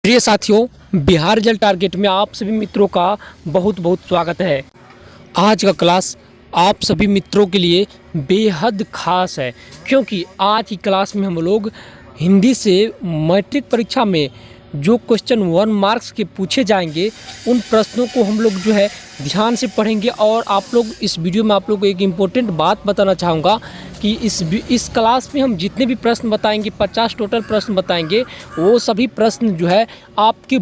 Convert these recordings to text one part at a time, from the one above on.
प्रिय साथियों, Bihar result target में आप सभी मित्रों का बहुत बहुत स्वागत है। आज का क्लास आप सभी मित्रों के लिए बेहद खास है, क्योंकि आज की क्लास में हम लोग हिंदी से मैट्रिक परीक्षा में जो क्वेश्चन 1 मार्क्स के पूछे जाएंगे उन प्रश्नों को हम लोग जो है ध्यान से पढ़ेंगे। और आप लोग इस वीडियो में आप लोग को एक इम्पोर्टेंट बात बताना चाहूँगा कि इस क्लास में हम जितने भी प्रश्न बताएंगे, 50 टोटल प्रश्न बताएंगे, वो सभी प्रश्न जो है आपके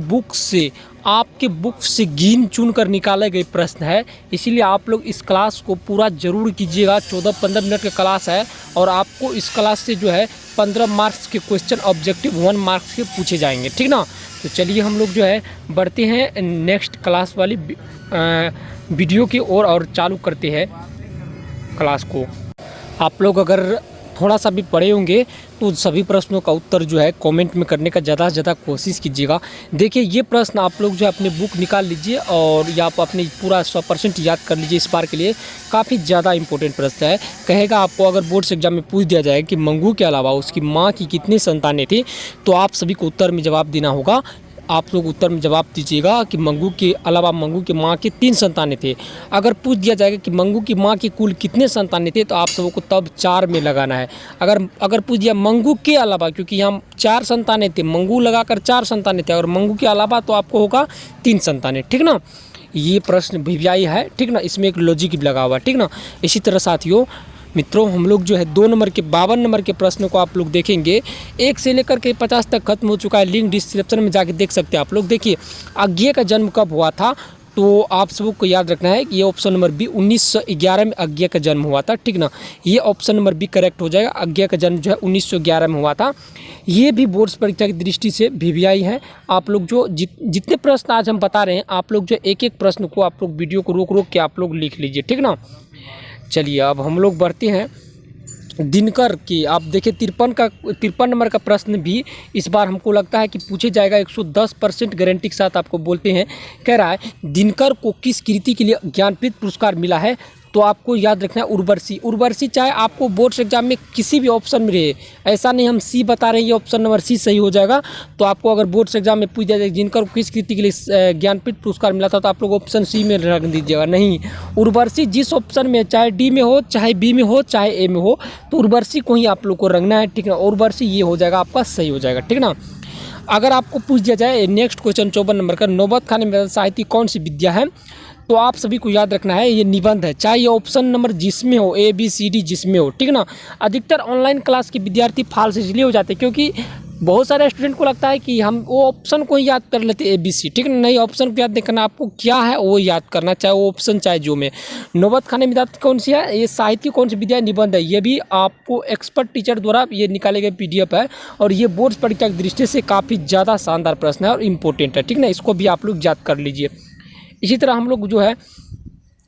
बुक से गिन चुन कर निकाले गए प्रश्न है। इसीलिए आप लोग इस क्लास को पूरा ज़रूर कीजिएगा। 14-15 मिनट का क्लास है और आपको इस क्लास से जो है 15 मार्क्स के क्वेश्चन ऑब्जेक्टिव 1 मार्क्स के पूछे जाएंगे, ठीक ना। तो चलिए हम लोग जो है बढ़ते हैं नेक्स्ट क्लास वाली वीडियो की ओर और चालू करते हैं क्लास को। आप लोग अगर थोड़ा सा भी पढ़े होंगे तो सभी प्रश्नों का उत्तर जो है कमेंट में करने का ज़्यादा से ज़्यादा कोशिश कीजिएगा। देखिए, ये प्रश्न आप लोग जो है अपने बुक निकाल लीजिए और या आप अपने पूरा 100% याद कर लीजिए। इस बार के लिए काफ़ी ज़्यादा इंपॉर्टेंट प्रश्न है। कहेगा आपको अगर बोर्ड्स एग्जाम में पूछ दिया जाए कि मंगू के अलावा उसकी माँ की कितनी संतानें थी, तो आप सभी को उत्तर में जवाब देना होगा। आप लोग उत्तर में जवाब दीजिएगा कि मंगू के अलावा मंगू की माँ के 3 संतानें थे। अगर पूछ दिया जाएगा कि मंगू की माँ के कुल कितने संतानें थे, तो आप सबों को तब 4 में लगाना है। अगर पूछ दिया मंगू के अलावा, क्योंकि यहाँ 4 संतानें थे, मंगू लगाकर 4 संतानें थे, और मंगू के अलावा तो आपको होगा 3 संतानें, ठीक ना। ये प्रश्न वीवीआई है, ठीक ना, इसमें एक लॉजिक भी लगा हुआ है, ठीक ना। इसी तरह साथियों मित्रों, हम लोग जो है 2 नंबर के 52 नंबर के प्रश्न को आप लोग देखेंगे। 1 से लेकर के 50 तक खत्म हो चुका है। लिंक डिस्क्रिप्शन में जाके देख सकते हैं आप लोग। देखिए, आज्ञा का जन्म कब हुआ था, तो आप सबको याद रखना है कि ये ऑप्शन नंबर बी 1911 में आज्ञा का जन्म हुआ था, ठीक ना। ये ऑप्शन नंबर बी करेक्ट हो जाएगा। आज्ञा का जन्म जो है 1911 में हुआ था। ये भी बोर्ड्स परीक्षा की दृष्टि से वीवीआई है। आप लोग जो जितने प्रश्न आज हम बता रहे हैं, आप लोग जो एक एक प्रश्न को आप लोग वीडियो को रोक के आप लोग लिख लीजिए, ठीक ना। चलिए अब हम लोग बढ़ते हैं दिनकर की। आप देखिए 53 नंबर का प्रश्न भी इस बार हमको लगता है कि पूछे जाएगा। 110% गारंटी के साथ आपको बोलते हैं। कह रहा है दिनकर को किस कृति के लिए ज्ञानपीठ पुरस्कार मिला है, तो आपको याद रखना है उर्वशी। चाहे आपको बोर्ड्स एग्जाम में किसी भी ऑप्शन में रहे, ऐसा नहीं हम सी बता रहे हैं, ये ऑप्शन नंबर सी सही हो जाएगा। तो आपको अगर बोर्ड्स एग्जाम में पूछ दिया जाए जिनकर किस कृति के लिए ज्ञानपीठ पुरस्कार मिला था, तो आप लोग ऑप्शन सी में रख दीजिएगा। नहीं, उर्वशी जिस ऑप्शन में, चाहे डी में हो, चाहे बी में हो, चाहे ए में हो, तो उर्वशी को ही आप लोग को रखना है, ठीक ना। उर्वशी ये हो जाएगा, आपका सही हो जाएगा, ठीक ना। अगर आपको पूछ दिया जाए नेक्स्ट क्वेश्चन 54 नंबर का, नौबत खान में साहित्य कौन सी विद्या है, तो आप सभी को याद रखना है ये निबंध है। चाहे ये ऑप्शन नंबर जिसमें हो, ए बी सी डी जिसमें हो, ठीक ना। अधिकतर ऑनलाइन क्लास के विद्यार्थी फॉल्स इसलिए हो जाते हैं क्योंकि बहुत सारे स्टूडेंट को लगता है कि हम वो ऑप्शन को ही याद कर लेते ए बी सी, ठीक ना। नहीं, ऑप्शन को याद नहीं करना, आपको क्या है वो याद करना, चाहे वो ऑप्शन चाहे जो में। नौबत खान में कौन सी है, ये साहित्य कौन सी विद्या निबंध है। ये भी आपको एक्सपर्ट टीचर द्वारा ये निकाले गए PDF है, और ये बोर्ड परीक्षा की दृष्टि से काफ़ी ज़्यादा शानदार प्रश्न है और इम्पोर्टेंट है, ठीक ना। इसको भी आप लोग याद कर लीजिए। इसी तरह हम लोग जो है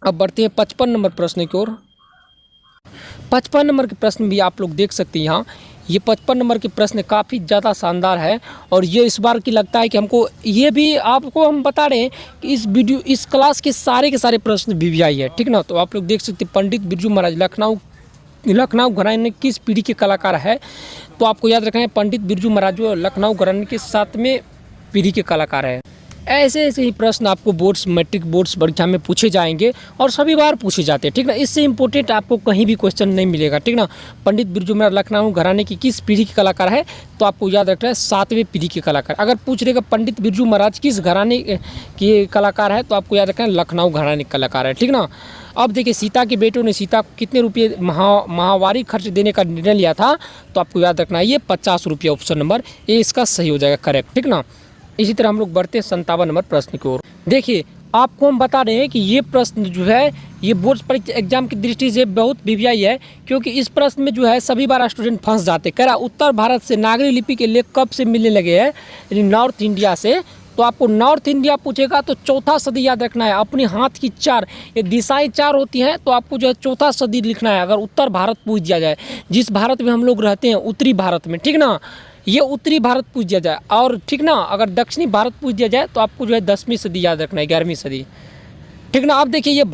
अब बढ़ते हैं 55 नंबर प्रश्न की ओर। 55 नंबर के प्रश्न भी आप लोग देख सकते हैं यहाँ। ये 55 नंबर के प्रश्न काफ़ी ज़्यादा शानदार है, और ये इस बार की लगता है कि हमको, ये भी आपको हम बता रहे हैं कि इस क्लास के सारे प्रश्न वीवीआई है, ठीक ना। तो आप लोग देख सकते हैं पंडित बिरजू महाराज लखनऊ घराने किस पीढ़ी के कलाकार है, तो आपको याद रखना है पंडित बिरजू महाराज जो लखनऊ घराने के 7वें पीढ़ी के कलाकार है। ऐसे ही प्रश्न आपको मैट्रिक बोर्ड्स परीक्षा में पूछे जाएंगे और सभी बार पूछे जाते हैं, ठीक ना। इससे इंपॉर्टेंट आपको कहीं भी क्वेश्चन नहीं मिलेगा, ठीक ना। पंडित बिरजू महाराज लखनऊ घराने की किस पीढ़ी के कलाकार है, तो आपको याद रखना है 7वें पीढ़ी के कलाकार। अगर पूछ रहेगा पंडित बिरजू महाराज किस घराने के कलाकार है, तो आपको याद रखना है लखनऊ घराने के कलाकार है, ठीक ना। अब देखिए, सीता के बेटों ने सीता को कितने रुपये माहवारी खर्च देने का निर्णय लिया था, तो आपको याद रखना है ये 50 रुपये, ऑप्शन नंबर ए इसका सही हो जाएगा, करेक्ट, ठीक ना। इसी तरह हम लोग बढ़ते हैं 57 नंबर प्रश्न की ओर। देखिए, आपको हम बता रहे हैं कि ये प्रश्न जो है ये बोर्ड परीक्षा एग्जाम की दृष्टि से बहुत वीवीआई है, क्योंकि इस प्रश्न में जो है सभी बार स्टूडेंट फंस जाते। कह रहा उत्तर भारत से नागरी लिपि के लेख कब से मिलने लगे हैं, यानी नॉर्थ इंडिया से। तो आपको नॉर्थ इंडिया पूछेगा तो 4था सदी याद रखना है। अपने हाथ की 4 ये दिशाएं 4 होती हैं, तो आपको जो है 4था सदी लिखना है। अगर उत्तर भारत पूछ दिया जाए, जिस भारत में हम लोग रहते हैं, उत्तरी भारत में, ठीक ना, ये उत्तरी भारत पूछ दिया जाए, और ठीक ना, अगर दक्षिणी भारत पूछ दिया जाए तो आपको जो है 10वीं सदी याद रखना है, 11वीं सदी, ठीक ना। अब देखिए, ये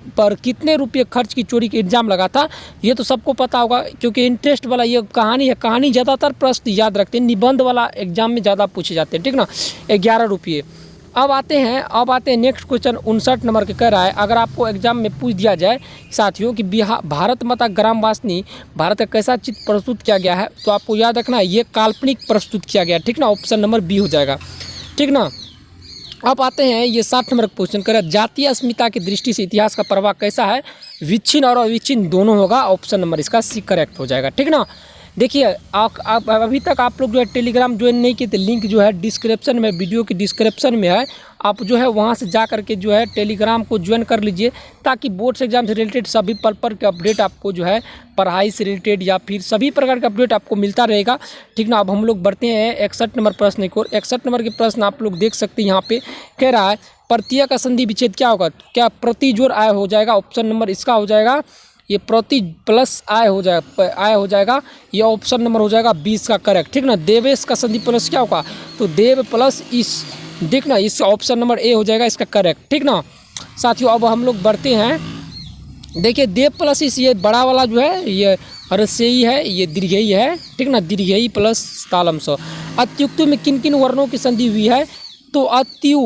पर कितने रुपये खर्च की चोरी का इल्ज़ाम लगा था? ये तो सबको पता होगा, क्योंकि इंटरेस्ट वाला ये कहानी है। कहानी ज़्यादातर प्रश्न याद रखते हैं, निबंध वाला एग्जाम में ज़्यादा पूछे जाते हैं, ठीक ना। 11 रुपये। अब आते हैं नेक्स्ट क्वेश्चन 59 नंबर के। कह रहा है अगर आपको एग्जाम में पूछ दिया जाए साथियों कि भारत माता ग्रामवासिनी भारत का कैसा चित्र प्रस्तुत किया गया है, तो आपको याद रखना है ये काल्पनिक प्रस्तुत किया गया, ठीक ना। ऑप्शन नंबर बी हो जाएगा, ठीक ना। अब आते हैं ये 60 नंबर का क्वेश्चन। कर जातीय अस्मिता की दृष्टि से इतिहास का प्रवाह कैसा है? विच्छिन्न और अविच्छिन्न दोनों होगा। ऑप्शन नंबर इसका सी करेक्ट हो जाएगा, ठीक ना। देखिए आप अभी तक आप लोग जो है टेलीग्राम ज्वाइन नहीं किए थे, लिंक जो है डिस्क्रिप्शन में, वीडियो की डिस्क्रिप्शन में है। आप जो है वहाँ से जा करके जो है टेलीग्राम को ज्वाइन कर लीजिए, ताकि बोर्ड्स एग्जाम से रिलेटेड सभी पल के अपडेट आपको जो है पढ़ाई से रिलेटेड या फिर सभी प्रकार का अपडेट आपको मिलता रहेगा, ठीक ना। अब हम लोग बढ़ते हैं 61 नंबर प्रश्न की ओर। 61 नंबर के प्रश्न आप लोग देख सकते हैं यहाँ पे। कह रहा है प्रत्यय का संधि विच्छेद क्या होगा? क्या प्रतिजोड़ आय हो जाएगा? ऑप्शन नंबर इसका हो जाएगा ये प्रति प्लस आय हो जाएगा। ये ऑप्शन नंबर हो जाएगा 20 का करेक्ट, ठीक ना। देवेश का संधि प्लस क्या होगा? तो देव प्लस इस, देखना इस ऑप्शन नंबर ए हो जाएगा इसका करेक्ट, ठीक ना। साथियों अब हम लोग बढ़ते हैं। देखिए देव प्लस इस, ये बड़ा वाला जो है ये हर्षेयी है, ये दीर्घेयी है, ठीक ना। दीर्घेयी प्लस तालम स। अत्युक्ति में किन किन वर्णों की संधि हुई है? तो अत्यु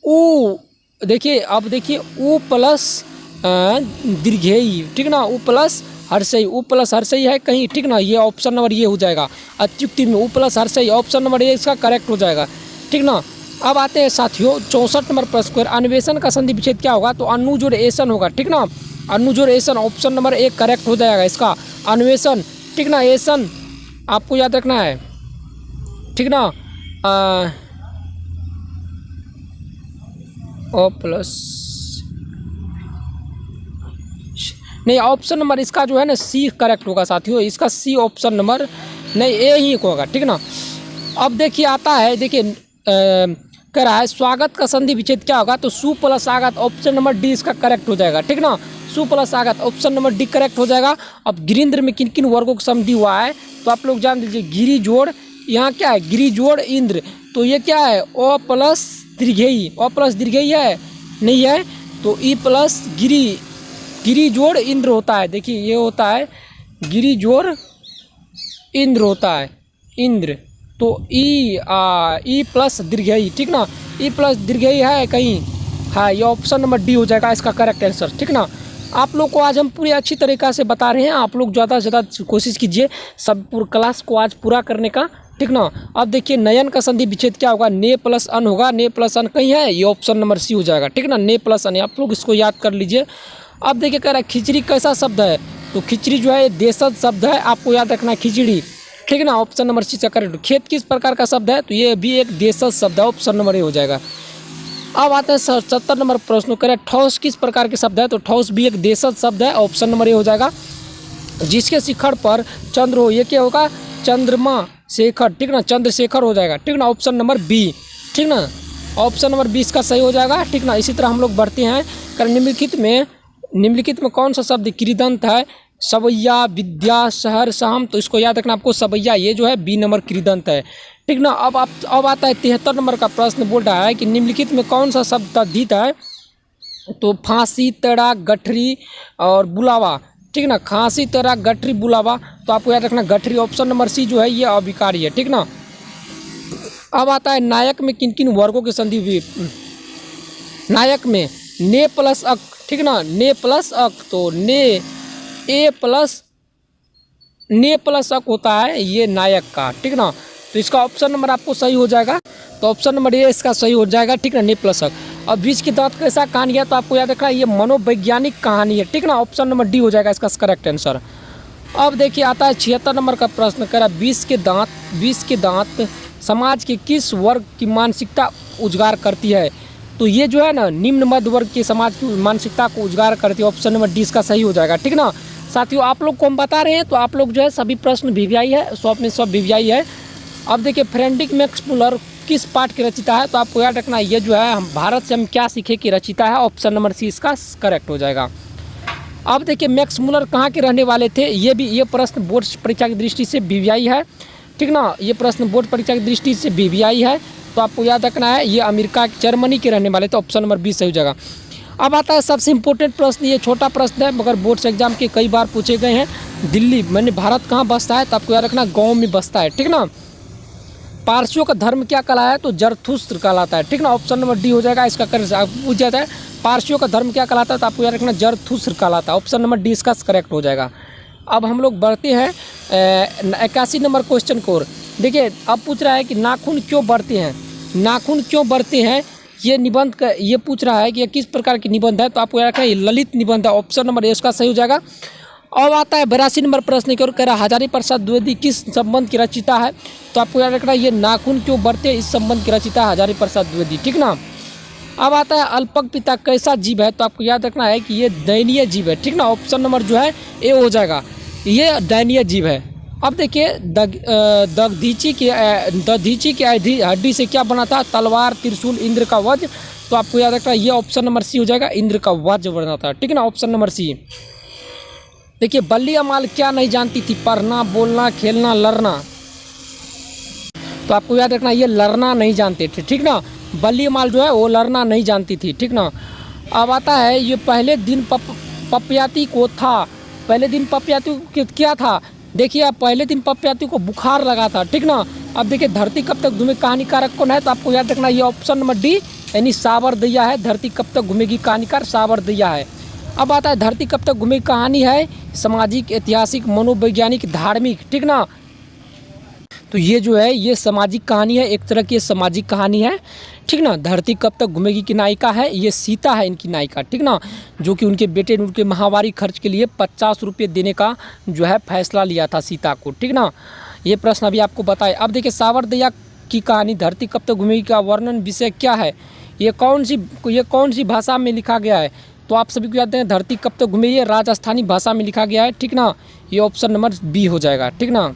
उ, देखिए अब देखिए उ प्लस दीर्घेयी, ठीक ना। उ प्लस हर्षेयी, उ प्लस हर्षेयी है कहीं, ठीक ना। ये ऑप्शन नंबर ये हो जाएगा अत्युक्ति में उ प्लस हर्षेयी, ऑप्शन नंबर ये इसका करेक्ट हो जाएगा, ठीक ना। अब आते हैं साथियों 64 नंबर प्रश्न। अन्वेषण का संधि विच्छेद क्या होगा? तो अनु जोड़ एसन होगा, ठीक ना। अनु जोड़ एसन, ऑप्शन नंबर एक करेक्ट हो जाएगा इसका। अन्वेषण, ठीक ना। एसन आपको याद रखना है, ठीक ना। ओ प्लस नहीं, ऑप्शन नंबर इसका जो है ना सी करेक्ट होगा साथियों, इसका सी ऑप्शन नंबर नहीं ए ही होगा, ठीक ना। अब देखिए आता है, देखिए कह रहा है स्वागत का संधि विच्छेद क्या होगा? तो सु प्लस आगत, ऑप्शन नंबर डी इसका करेक्ट हो जाएगा, ठीक ना। सु प्लस आगत, ऑप्शन नंबर डी करेक्ट हो जाएगा। अब गिरिंद्र में किन किन वर्गों की संधि हुआ है? तो आप लोग जान लीजिए गिरी जोड़, यहाँ क्या है गिरी जोड़ इंद्र, तो ये क्या है ओ प्लस दीर्घेयी, ओ प्लस दीर्घेयी है नहीं है, तो ई प्लस गिरी जोड़ इंद्र होता है। देखिए ये होता है गिरी जोड़ इंद्र होता है, इंद्र, तो ई प्लस दीर्घेयी, ठीक ना। ई प्लस दीर्घेयी है कहीं, हाँ ये ऑप्शन नंबर डी हो जाएगा इसका करेक्ट आंसर, ठीक ना। आप लोग को आज हम पूरी अच्छी तरीक़ा से बता रहे हैं, आप लोग ज़्यादा से ज़्यादा कोशिश कीजिए सब क्लास को आज पूरा करने का, ठीक ना। अब देखिए नयन का संधि विच्छेद क्या होगा? ने प्लस अन होगा, ने प्लस अन कहीं है, ये ऑप्शन नंबर सी हो जाएगा, ठीक ना। ने प्लस अन, आप लोग इसको याद कर लीजिए। अब देखिए कह रहा है खिचड़ी कैसा शब्द है? तो खिचड़ी जो है देशज शब्द है, आपको याद रखना है खिचड़ी, ठीक ना। ऑप्शन नंबर सी का करेक्ट। खेत किस प्रकार का शब्द है? तो ये भी एक देशज शब्द है, ऑप्शन नंबर ए हो जाएगा। अब आता है 70 नंबर प्रश्न। कह रहे हैं ठोस किस प्रकार के शब्द है? तो ठोस भी एक देशज शब्द है, ऑप्शन नंबर ए हो जाएगा। जिसके शिखर पर चंद्र हो, ये क्या होगा? चंद्रमा शेखर, ठीक ना। चंद्रशेखर हो जाएगा, ठीक ना। ऑप्शन नंबर बी, ठीक ना। ऑप्शन नंबर 20 का सही हो जाएगा, ठीक ना। इसी तरह हम लोग बढ़ते हैं। निम्नलिखित में कौन सा शब्द कृदंत है? सवैया, विद्या, शहर, शाम, तो इसको याद रखना आपको सवैया, ये जो है बी नंबर कृदंत है, ठीक ना। अब आता है 73 नंबर का प्रश्न। बोल रहा है कि निम्नलिखित में कौन सा शब्द तद्धित है? तो फांसी, तड़ा, गठरी और बुलावा, ठीक ना। खांसी, तड़ा, गठरी, बुलावा, तो आपको याद रखना गठरी, ऑप्शन नंबर सी जो है ये अविकारी है, ठीक ना। अब आता है नायक में किन किन वर्गों की संधि हुई? नायक में ने प्लस अक, ठीक ना। ने प्लस अक, तो ने ए प्लस ने प्लस अक होता है ये नायक का, ठीक ना। तो इसका ऑप्शन नंबर आपको सही हो जाएगा, तो ऑप्शन नंबर ए इसका सही हो जाएगा, ठीक ना। ने प्लस अक। अब बीच के दांत कैसा कहानी है? तो आपको याद रखना ये मनोवैज्ञानिक कहानी है, ठीक ना। ऑप्शन नंबर डी हो जाएगा इसका करेक्ट आंसर। अब देखिए आता है 76 नंबर का प्रश्न। कह रहा है 20 के दांत समाज के किस वर्ग की मानसिकता उजागर करती है? तो ये जो है ना निम्न मध्य वर्ग के समाज की मानसिकता को उजागर करती है, ऑप्शन नंबर डी इसका सही हो जाएगा, ठीक ना। साथियों आप लोग को हम बता रहे हैं, तो आप लोग जो है सभी प्रश्न वीवीआई है, सब वीवीआई है। अब देखिए फ्रेडरिक मैक्स मुलर किस पाठ की रचिता है? तो आपको याद रखना ये जो है हम भारत से हम क्या सीखे की रचिता है, ऑप्शन नंबर सी इसका करेक्ट हो जाएगा। अब देखिए मैक्स मुलर कहाँ के रहने वाले थे? ये प्रश्न बोर्ड परीक्षा की दृष्टि से वीवीआई है, ठीक ना। ये प्रश्न बोर्ड परीक्षा की दृष्टि से वीवीआई है, तो आपको याद रखना है ये अमेरिका जर्मनी के रहने वाले थे, ऑप्शन नंबर 20 सही हो जाएगा। अब आता है सबसे इम्पोर्टेंट प्रश्न, ये छोटा प्रश्न है मगर बोर्ड्स एग्जाम के कई बार पूछे गए हैं। दिल्ली मैंने भारत कहाँ बसता है, तो आपको याद रखना गाँव में बसता है, ठीक ना। पारसियों का धर्म क्या कहलाया है, तो जरथुस्त्र कहलाता है, ठीक ना। ऑप्शन नंबर डी हो जाएगा इसका। पूछ जाता है पारसियों का धर्म क्या कहलाता है, तो आपको याद रखना जरथुस्त्र कहलाता है। ऑप्शन नंबर डी इसका करेक्ट हो जाएगा। अब हम लोग बढ़ते हैं 81 नंबर क्वेश्चन को। देखिए अब पूछ रहा है कि नाखून क्यों बढ़ते हैं, नाखून क्यों बढ़ते हैं, ये निबंध का ये पूछ रहा है कि ये किस प्रकार की निबंध है, तो आपको याद रखना ये ललित निबंध है। ऑप्शन नंबर ए इसका सही हो जाएगा। अब आता है 82 नंबर प्रश्न की ओर, कह रहा हजारी प्रसाद द्विवेदी किस संबंध की रचिता है, तो आपको याद रखना ये नाखून क्यों बढ़ते हैं इस संबंध की रचिता है हजारी प्रसाद द्विवेदी, ठीक ना। अब आता है अल्पक पिता कैसा जीव है, तो आपको याद रखना है कि ये दयनीय जीव है, ठीक ना। ऑप्शन नंबर जो है ए हो जाएगा, ये दयनीय जीव है। अब देखिए दधीची की हड्डी से क्या बना था, तलवार, त्रिशूल, इंद्र का वज्र, तो आपको याद रखना ये ऑप्शन नंबर सी हो जाएगा, इंद्र का वज्र बना था, ठीक ना। Option number C. देखिए बल्ली अमाल क्या नहीं जानती थी, पढ़ना, बोलना, खेलना, लड़ना, तो आपको याद रखना ये लड़ना नहीं जानते थे, ठीक ना। बल्ली अमाल जो है वो लड़ना नहीं जानती थी, ठीक ना। अब आता है ये पहले दिन पपयाती को था, पहले दिन पपयाती को क्या था, देखिए आप पहले दिन पपयाती को बुखार लगा था, ठीक ना। अब देखिए धरती कब तक घूमेगी कहानीकारक कौन है, तो आपको याद रखना ये ऑप्शन नंबर डी यानी सावरदैया है। धरती कब तक घूमेगी कहानीकार सावरदैया है। अब आता है धरती कब तक घूमेगी कहानी है सामाजिक, ऐतिहासिक, मनोवैज्ञानिक, धार्मिक, ठीक ना। तो ये जो है ये सामाजिक कहानी है, एक तरह की सामाजिक कहानी है, ठीक ना। धरती कब तक घूमेगी की नायिका है ये सीता है इनकी नायिका, ठीक ना, जो कि उनके बेटे ने उनके महावारी खर्च के लिए 50 रुपये देने का जो है फैसला लिया था सीता को, ठीक ना। ये प्रश्न अभी आपको बताए। अब देखिए सावरदैया की कहानी धरती कब तक घूमेगी का वर्णन विषय क्या है, ये कौन सी भाषा में लिखा गया है, तो आप सभी को याद है धरती कब तक घूमेगी ये राजस्थानी भाषा में लिखा गया है, ठीक ना। ये ऑप्शन नंबर बी हो जाएगा, ठीक ना।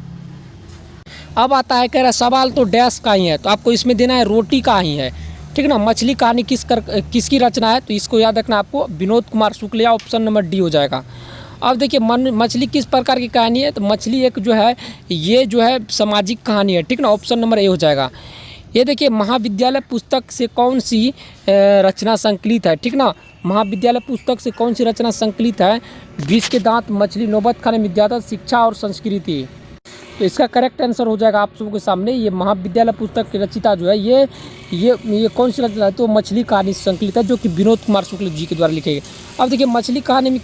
अब आता है कह रहा सवाल तो डैश का ही है, तो आपको इसमें देना है रोटी का ही है, ठीक ना। मछली कहानी किसकी रचना है, तो इसको याद रखना आपको Vinod Kumar Shukla, option number D हो जाएगा। अब देखिए मछली किस प्रकार की कहानी है, तो मछली एक जो है ये जो है सामाजिक कहानी है, ठीक ना। ऑप्शन नंबर ए हो जाएगा। ये देखिए महाविद्यालय पुस्तक से कौन सी रचना संकलित है, ठीक ना। महाविद्यालय पुस्तक से कौन सी रचना संकलित है, विष के दांत, मछली, नौबत खाने, विद्याधर, शिक्षा और संस्कृति, तो इसका करेक्ट आंसर हो जाएगा आप सबों के सामने। ये महाविद्यालय पुस्तक की रचिता जो है ये कौन सी रचना है, तो मछली कहानी संकलित है, जो कि विनोद कुमार शुक्ल जी के द्वारा लिखे गए। अब देखिए मछली कहानी में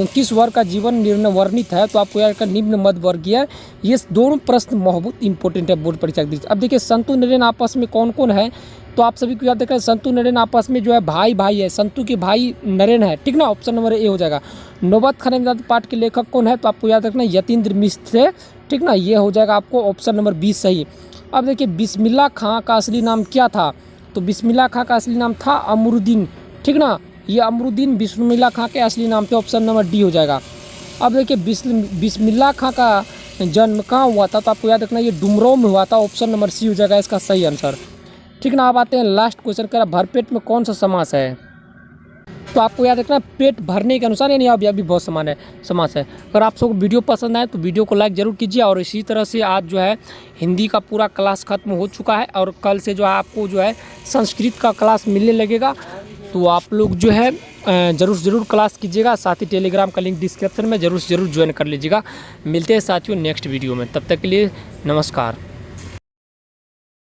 किस वर्ग का जीवन वर्णित है, तो आपको याद निम्न मध्य वर्गीय। ये दोनों प्रश्न बहुत इंपॉर्टेंट है बोर्ड परीक्षा के दृष्टि। अब देखिए संतु नरेन आपस में कौन कौन है, तो आप सभी को याद रखें संतु नरेन आपस में जो है भाई है, संतु के भाई नरेन है, ठीक ना। ऑप्शन नंबर ए हो जाएगा। नौबत खाने पाठ के लेखक कौन है, तो आपको याद रखना यतीन्द्र मिश्र है, ठीक ना। ये हो जाएगा आपको ऑप्शन नंबर 20 सही। अब देखिए बिस्मिल्लाह खां का असली नाम क्या था, तो बिस्मिल्लाह खां का असली नाम था अमरुद्दीन, ठीक ना। ये अमरुद्दीन बिस्मिल्लाह खां के असली नाम थे, ऑप्शन नंबर डी हो जाएगा। अब देखिए बिस्मिल्लाह खां का जन्म कहाँ हुआ था, तो आपको याद रखना ये डुमरांव में हुआ था, ऑप्शन नंबर सी हो जाएगा इसका सही आंसर, ठीक ना। अब आते हैं लास्ट क्वेश्चन, कह रहा भरपेट में कौन सा समास है, तो आपको याद रखना पेट भरने के अनुसार, यानी अभी बहुत समास है। अगर आप सबको वीडियो पसंद आए तो वीडियो को लाइक जरूर कीजिए, और इसी तरह से आज जो है हिंदी का पूरा क्लास खत्म हो चुका है, और कल से जो है आपको जो है संस्कृत का क्लास मिलने लगेगा, तो आप लोग जो है ज़रूर क्लास कीजिएगा। साथ ही टेलीग्राम का लिंक डिस्क्रिप्शन में ज़रूर ज्वाइन कर लीजिएगा। मिलते हैं साथियों नेक्स्ट वीडियो में, तब तक के लिए नमस्कार।